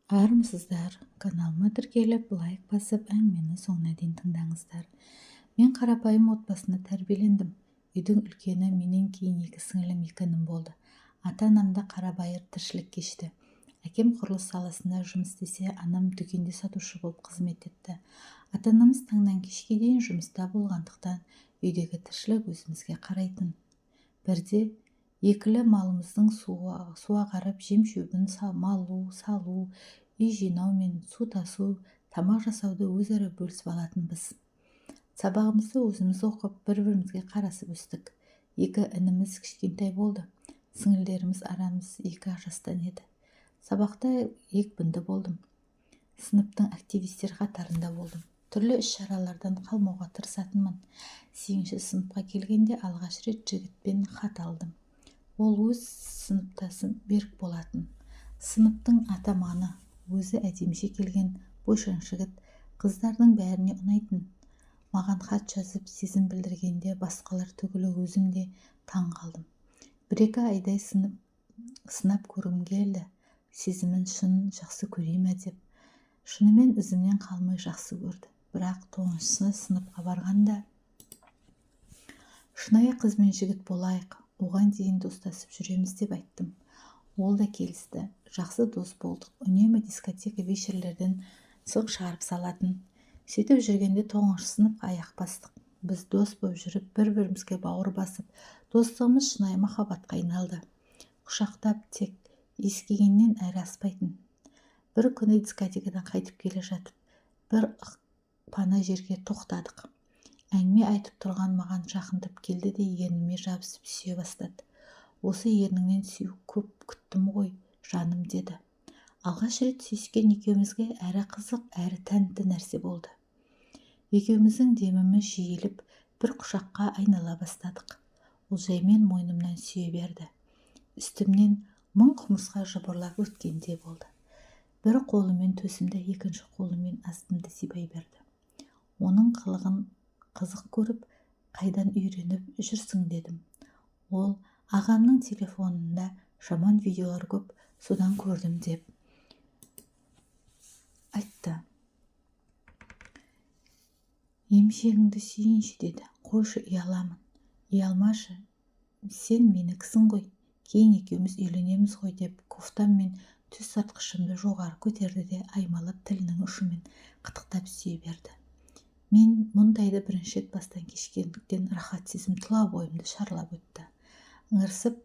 Армысыздар, каналыма тіркеліп, лайк басып, әңгімені соңына дейін тыңдаңыздар. Мен қарапайым отбасында тәрбиелендім. Үйдің үлкені менен кейін 2 сіңілім, 2 інім болды. Ата-анамда қарабайыр тіршілік кешті. Әкем құрылыс саласында жұмыс істесе, анам дүкенде сатушы болып қызмет етті. Ата-анамыз таңнан кешке дейін жұмыста болғандықтан, үйдегі тіршілік өзімізге қарайтын. Бірде екілі малымыздың суға қарап жем-шөбін малу, салу, үй жинау мен су тасу, тамақ жасауды өзара бөлісіп алатынбыз. Сабағымызды өзіміз оқып, бір-бірімізге қарасып өстік. 2 ініміз кішкентай болды. Сіңілдеріміз арамыз 2 жастан еді. Сабақта екпінді болдым. Сыныптың активистер қатарында болдым. Түрлі іс-шаралардан қалмауға тырысатынмын. 8-ші сыныпқа келгенде алғаш рет жігітпен хат алдым. Ол өз сыныптасым Берік болатын. Сыныптың атаманы, өзі әдеміше келген бойшаң жігіт, қыздардың бәріне ұнайтын. Маған хат жазып, сезім білдіргенде басқалар түгілі өзім де таң қалдым. 1-2 айдай сынап көргім келді. Сезімін шын жақсы көре ме деп. Шынымен ізімнен қалмай жақсы көрді. Бірақ 9-шы сыныпқа барғанда шынайы қыз мен жігіт болайық, оған дейін достасып жүреміз деп айттым. Ол да келісті. Жақсы дос болдық. Үнемі дискотека вечерлерден сық шығарып салатын. Сөйтіп жүргенде 9-шы сыныпқа аяқ бастық. Біз дос болып жүріп, бір-бірімізге бауыр басып, достығымыз шынайы махаббатқа айналды. Құшақтап тек иіскегеннен әрі аспайтын. Бір күні дискотекадан қайтып келе жатып, бір пана жерге тоқтадық. Әңгіме айтып тұрған маған жақындап келді де ерніме жабысып сүйе бастады. Осы ерніңнен сүю көп күттім ғой, жаным, деді. Алғаш рет сүйіскен екеумізге әрі қызық, әрі тәнті нәрсе болды. Екеуміздің деміміз жиіліп, бір құшаққа айнала бастадық. Ол жаймен мойнымнан сүйе берді. Үстімнен мың құмырсқа жыбырлап өткенде болды. Бір қолымен төсімді, екінші қолымен астымды сипай берді. Оның қылығын қызық көріп, қайдан үйреніп жүрсің дедім. Ол ағамның телефонында жаман видеолар көп, содан көрдім деп айтты. Емшегіңді сүйінші деді. Қойшы, ұяламын. Ұялмашы, сен менікісің ғой, кейін екеуміз үйленеміз ғой деп кофтам мен түс тартқышымды жоғары көтерді де аймалап тілінің ұшымен қытықтап сүйе берді. Мен мұндайды бірінші рет бастан кешкендіктен рахат сезім тұла бойымды шарлап өтті. Ыңырсып,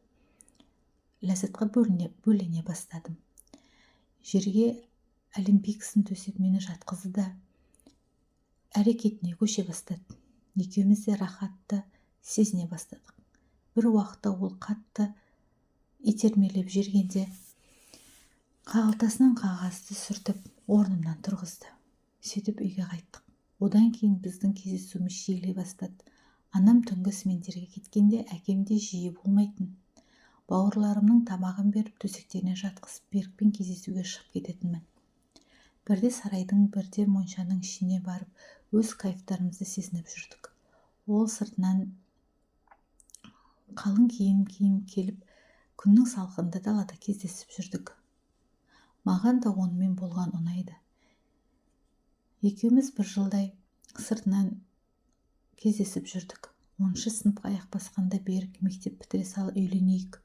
ләззатқа бөлене бастадым. Жерге олимпикасын төсеп мені жатқызды да әрекетіне көше бастады. Екеуміз де рахатты сезіне бастадық. Бір уақытта ол қатты итермелеп жергенде қағалтасынан қағазды сүртіп орнымнан тұрғызды. Сөйтіп үйге қайттық. Одан кейін біздің кездесуіміз жиілей бастады. Анам түнгі смендерге кеткенде әкемде жиі болмайтын. Бауырларымның тамағын беріп, төсектеріне жатқызып, Берікпен кездесуге шығып кететінмін. Бірде сарайдың, бірде моншаның ішіне барып, өз кайфтарымызды сезініп жүрдік. Ол сыртынан қалың киім келіп, күннің салқында далада кездесіп жүрдік. Маған да онымен болған ұнайды. Екеуміз бір жылдай сыртынан кездесіп жүрдік. 10-шы сыныпқа аяқ басқанда Берік мектеп бітіре сал үйленейік.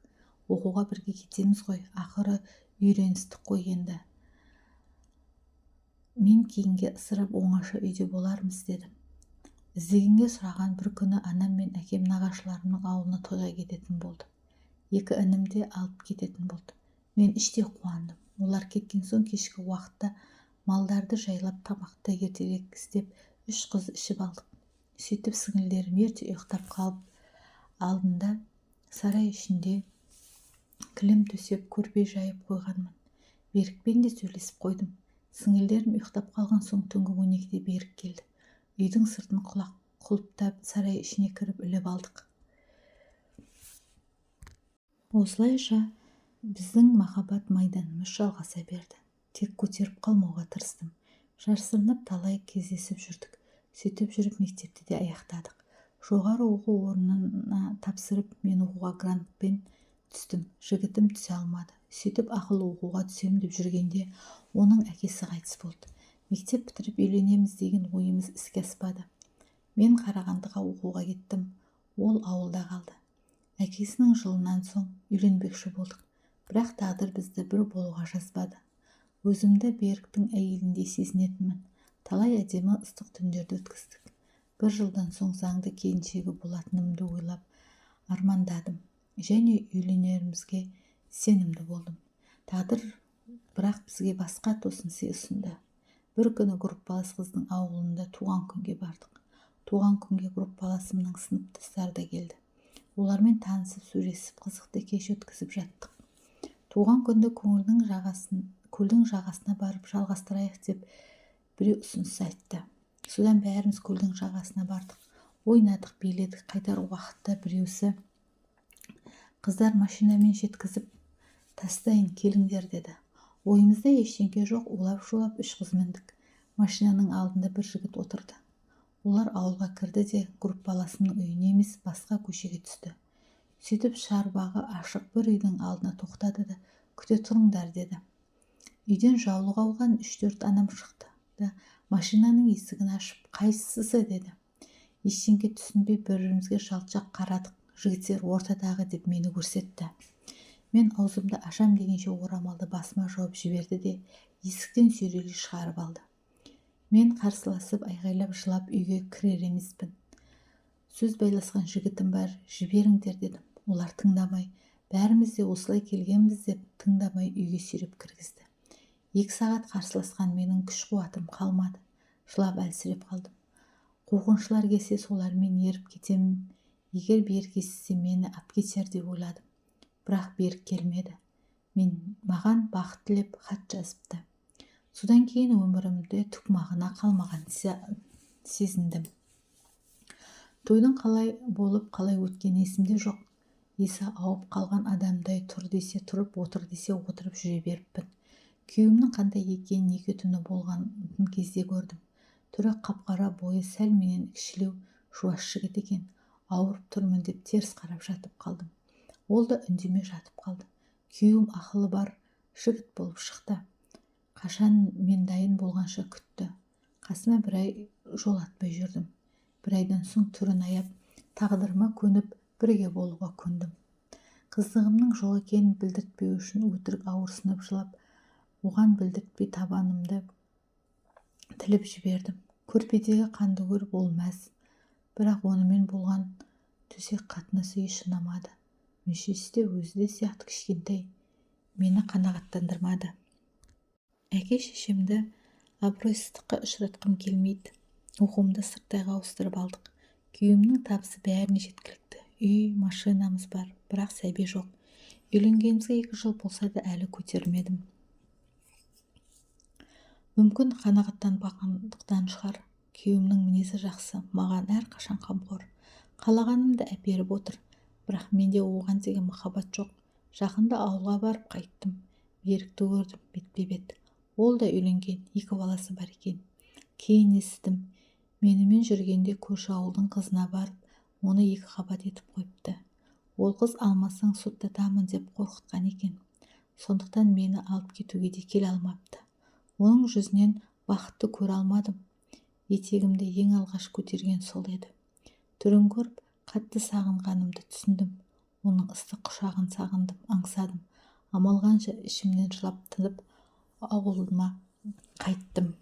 Оқуға бірге кетеміз ғой, ақыры үйреністік қой енді. Мен кейінге ысырап оңаша үйде болармыз дедім. Іздегенге сұраған бір күні анам мен әкем нағашыларымның ауылына тойға кететін болды. 2 інім де алып кететін болды. Мен іштей қуандым. Олар кеткен соң кешкі уақытта малдарды жайлап, тамақты ертелек істеп, 3 қыз ішіп алдық. Сөйтіп сіңілдерім ерте ұйықтап қалып, алдында сарай ішінде кілем төсеп, көрпе жайып қойғанмын. Берікпен де сөйлесіп қойдым. Сіңілдерім ұйықтап қалған соң түнгі 12-де Берік келді. Үйдің сыртын құлыптап, сарай ішіне кіріп іліп алдық. Осылайша біздің махаббат майданымыз жалғаса берді. Тек көтеріп қалмауға тырыстым. Жасырынып талай кездесіп жүрдік. Сөйтіп жүріп мектепті де аяқтадық. Жоғары оқу орнына тапсырып, мен оқуға грантпен түстім. Жігітім түсе алмады. Сөйтіп ақыл оқуға түсем деп жүргенде оның әкесі қайтыс болды. Мектеп бітіріп үйленеміз деген ойымыз іске аспады. Мен Қарағандыға оқуға кеттім. Ол ауылда қалды. Әкесінің жылынан соң үйленбекші болдық. Бірақ тағдыр бізді бір болуға жазбады. Өзімді Беріктің әйеліндей сезінетінмін. Талай әдемі ыстық түндерді өткіздік. Бір жылдан соң заңды келіншегі болатынымды ойлап армандадым. Және үйленерімізге сенімді болдым. Тағдыр бірақ бізге басқа тосын сый ұсынды. Бір күні группалас қыздың ауылында туған күнге бардық. Туған күнге группаласымның сыныптастары да келді. Олармен танысып, сөйлесіп, қызықты кеш өткізіп жаттық. Туған күнді көлдің жағасына барып жалғастырайық деп біреу ұсыныс айтты. Содан бәріміз көлдің жағасына бардық. Ойнадық, биледік. Қайтар уақытта біреусі қыздар машинамен жеткізіп тастайын, келіңдер деді. Ойымызда ештеңке жоқ, улап-шулап 3 қыз міндік. Машинаның алдында бір жігіт отырды. Олар ауылға кірді де группаласымның үйіне емес, басқа көшеге түсті. Сөйтіп шарбағы ашық бір үйдің алдына тоқтады да күте тұрыңдар деді. Үйден жаулық алған 3-4 адам шықты да машинаның есігін ашып, қайсысы деді. Ештеңке түсінбей бір-бірімізге жалт-жақ қарадық. Жігіттер ортадағы деп мені көрсетті. Мен аузымды ашам дегенше орамалды басыма жауып жіберді де есіктен сүйрелей шығарып алды. Мен қарсыласып, айғайлап, жылап үйге кірер емеспін. Сөз байласқан жігітім бар, жіберіңдер дедім. Олар тыңдамай, бәріміз де осылай келгенбіз деп тыңдамай үйге сүйреп кіргізді. 2 сағат қарсыласқан менің күш-қуатым қалмады. Жылап әлсіреп қалдым. Қуғыншылар келсе солармен еріп кетемін. Егер Берік естісе мені ап кетер деп ойладым. Бірақ Берік келмеді. Маған бақыт тілеп хат жазыпты. Содан кейін өмірімде түк мағына қалмаған сезіндім. Тойдың қалай болып, қалай өткен есімде жоқ. Есі ауып қалған адамдай тұр десе тұрып, отыр десе отырып жүре беріппін. Күйеуімнің қандай екенін 2 түні болған кезде көрдім. Түрі қап-қара, бойы сәл менен кішілеу, жуас жігіт екен. Ауырып тұрмын деп теріс қарап жатып қалдым. Ол да үндемей жатып қалды. Күйеуім ақылы бар жігіт болып шықты. Қашан мен дайын болғанша күтті. Қасыма бір ай жолатпай жүрдім. Бір айдан соң түрін аяп, тағдырыма көніп, бірге болуға көндім. Қыздығымның жоқ екенін білдіртпеу үшін өтірік ауырсынып жылап, оған білдіртпей табанымды тіліп жібердім. Көрпедегі қанды көріп ол мәз. Бірақ онымен болған төсек қатынасы еш ұнамады. Мүшесі де өзі де сияқты кішкентай. Мені қанағаттандырмады. Әке-шешемді абыройсыздыққа ұшыратқым келмейді. Оқуымды сырттайға ауыстырып алдық. Күйеуімнің табысы бәріне жеткілікті. Үй, машинамыз бар, бірақ сәби жоқ. Үйленгенімізге 2 жыл болса да әлі көтермедім. Мүмкін қанағаттанбағандықтан шығар. Күйеуімнің мінезі жақсы, маған әрқашан қамқор. Қалағанымды әперіп отыр. Бірақ менде оған деген махаббат жоқ. Жақында ауылға барып қайттым. Берікті көрдім, бетпе-бет. Ол да үйленген, 2 баласы бар екен. Кейін естідім. Менімен жүргенде көрші ауылдың қызына барып, оны 2 қабат етіп қойыпты. Ол қыз алмасаң соттатамын деп қорқытқан екен. Сондықтан мені алып кетуге де келе алмапты. Оның жүзінен бақытты көре алмадым. Етегімді ең алғаш көтерген сол еді. Түрін көріп, қатты сағынғанымды түсіндім. Оның ыстық құшағын сағындым, аңсадым. Амал қанша ішімнен жылап тынып, ауылыма қайттым.